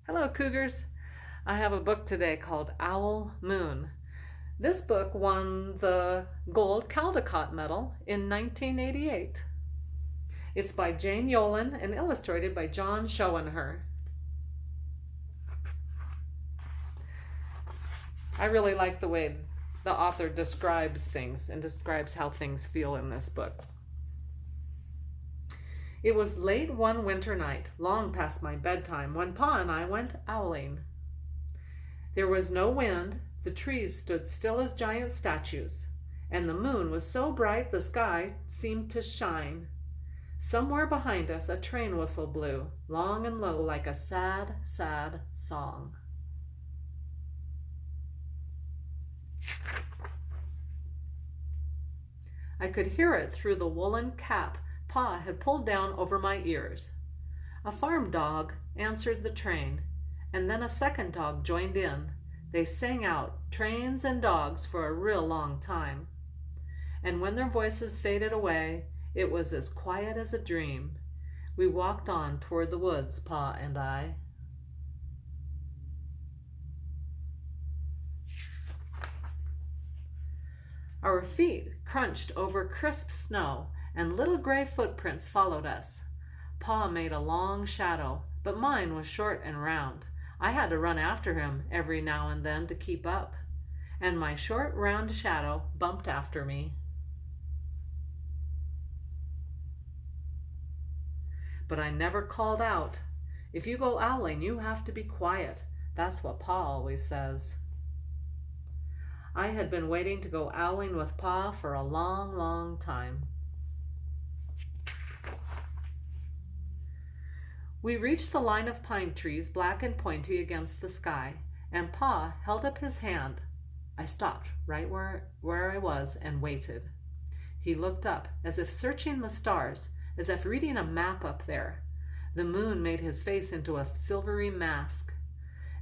Hello, Cougars. I have a book today called Owl Moon. This book won the Gold Caldecott Medal in 1988. It's by Jane Yolen and illustrated by John Schoenherr. I really like the way the author describes things and describes how things feel in this book. It was late one winter night, long past my bedtime, when Pa and I went owling. There was no wind, the trees stood still as giant statues, and the moon was so bright the sky seemed to shine. Somewhere behind us a train whistle blew, long and low like a sad, sad song. I could hear it through the woolen cap Pa had pulled down over my ears. A farm dog answered the train, and then a second dog joined in. They sang out, trains and dogs, for a real long time. And when their voices faded away, it was as quiet as a dream. We walked on toward the woods, Pa and I. Our feet crunched over crisp snow, and little gray footprints followed us. Pa made a long shadow, but mine was short and round. I had to run after him every now and then to keep up, and my short, round shadow bumped after me. But I never called out. If you go owling, you have to be quiet. That's what Pa always says. I had been waiting to go owling with Pa for a long, long time. We reached the line of pine trees, black and pointy against the sky, and Pa held up his hand. I stopped right where I was and waited. He looked up, as if searching the stars, as if reading a map up there. The moon made his face into a silvery mask.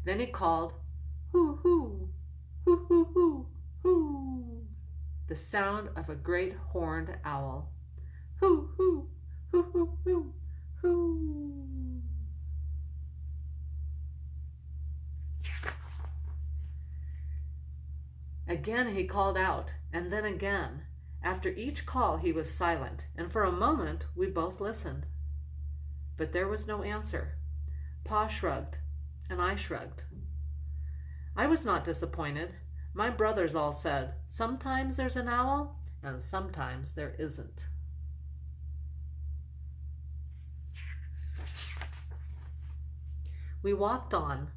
Then he called, "Hoo, hoo, hoo, hoo, hoo, hoo," the sound of a great horned owl. "Hoo, hoo, hoo, hoo, hoo, hoo." Again he called out, and then again. After each call he was silent, and for a moment we both listened. But there was no answer. Pa shrugged, and I shrugged. I was not disappointed. My brothers all said, sometimes there's an owl, and sometimes there isn't. We walked on.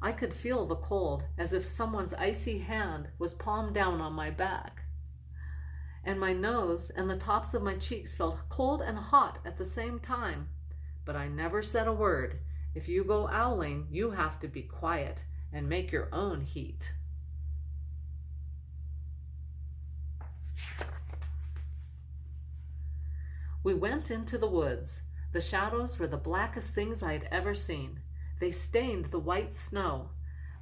I could feel the cold, as if someone's icy hand was palmed down on my back. And my nose and the tops of my cheeks felt cold and hot at the same time. But I never said a word. If you go owling, you have to be quiet and make your own heat. We went into the woods. The shadows were the blackest things I had ever seen. They stained the white snow.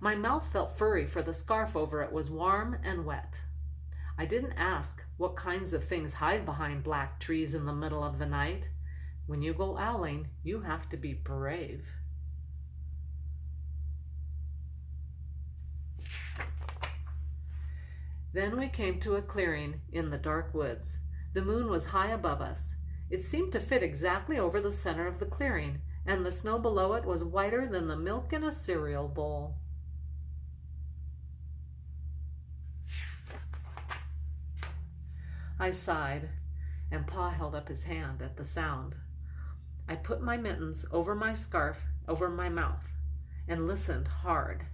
My mouth felt furry, for the scarf over it was warm and wet. I didn't ask what kinds of things hide behind black trees in the middle of the night. When you go owling, you have to be brave. Then we came to a clearing in the dark woods. The moon was high above us. It seemed to fit exactly over the center of the clearing, and the snow below it was whiter than the milk in a cereal bowl. I sighed, and Pa held up his hand at the sound. I put my mittens over my scarf, over my mouth, and listened hard.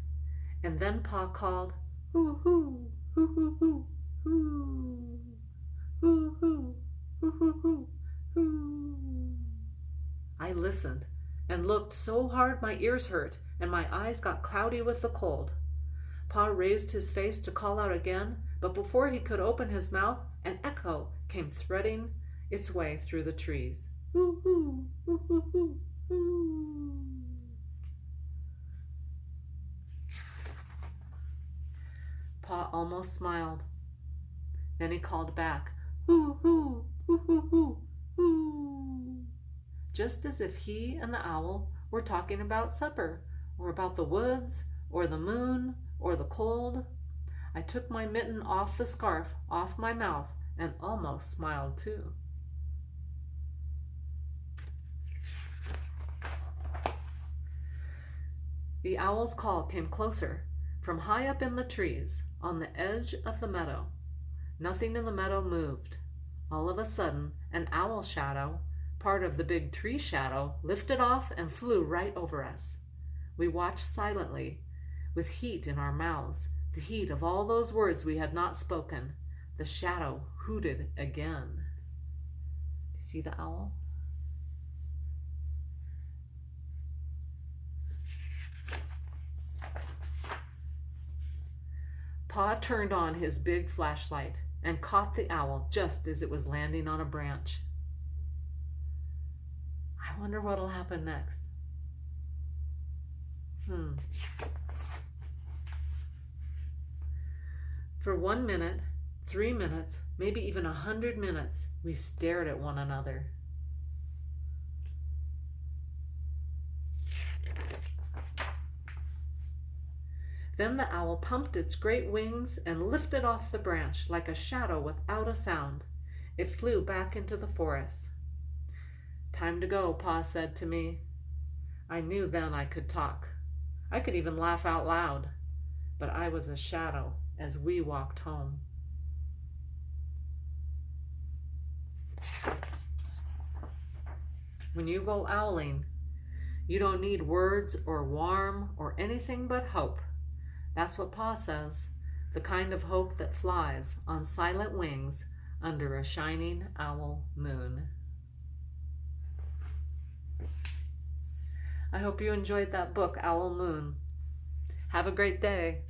And then Pa called, "Hoo, hoo, hoo, hoo, hoo, hoo, hoo, hoo, hoo, hoo, hoo, hoo." I listened and looked so hard my ears hurt and my eyes got cloudy with the cold. Pa raised his face to call out again, but before he could open his mouth, an echo came threading its way through the trees. "Hoo, hoo, hoo, hoo, hoo, hoo." Pa almost smiled. Then he called back, "Hoo, hoo, hoo, hoo, hoo, hoo," just as if he and the owl were talking about supper or about the woods, or the moon, or the cold. I took my mitten off the scarf, off my mouth, and almost smiled too. The owl's call came closer, from high up in the trees, on the edge of the meadow. Nothing in the meadow moved. All of a sudden, an owl shadow, part of the big tree shadow, lifted off and flew right over us. We watched silently, with heat in our mouths, the heat of all those words we had not spoken. The shadow hooted again. See the owl? Pa turned on his big flashlight and caught the owl just as it was landing on a branch. I wonder what'll happen next. For 1 minute, 3 minutes, maybe even 100 minutes, we stared at one another. Then the owl pumped its great wings and lifted off the branch like a shadow without a sound. It flew back into the forest. "Time to go," Pa said to me. I knew then I could talk. I could even laugh out loud. But I was a shadow as we walked home. When you go owling, you don't need words or warm or anything but hope. That's what Pa says, the kind of hope that flies on silent wings under a shining owl moon. I hope you enjoyed that book, Owl Moon. Have a great day.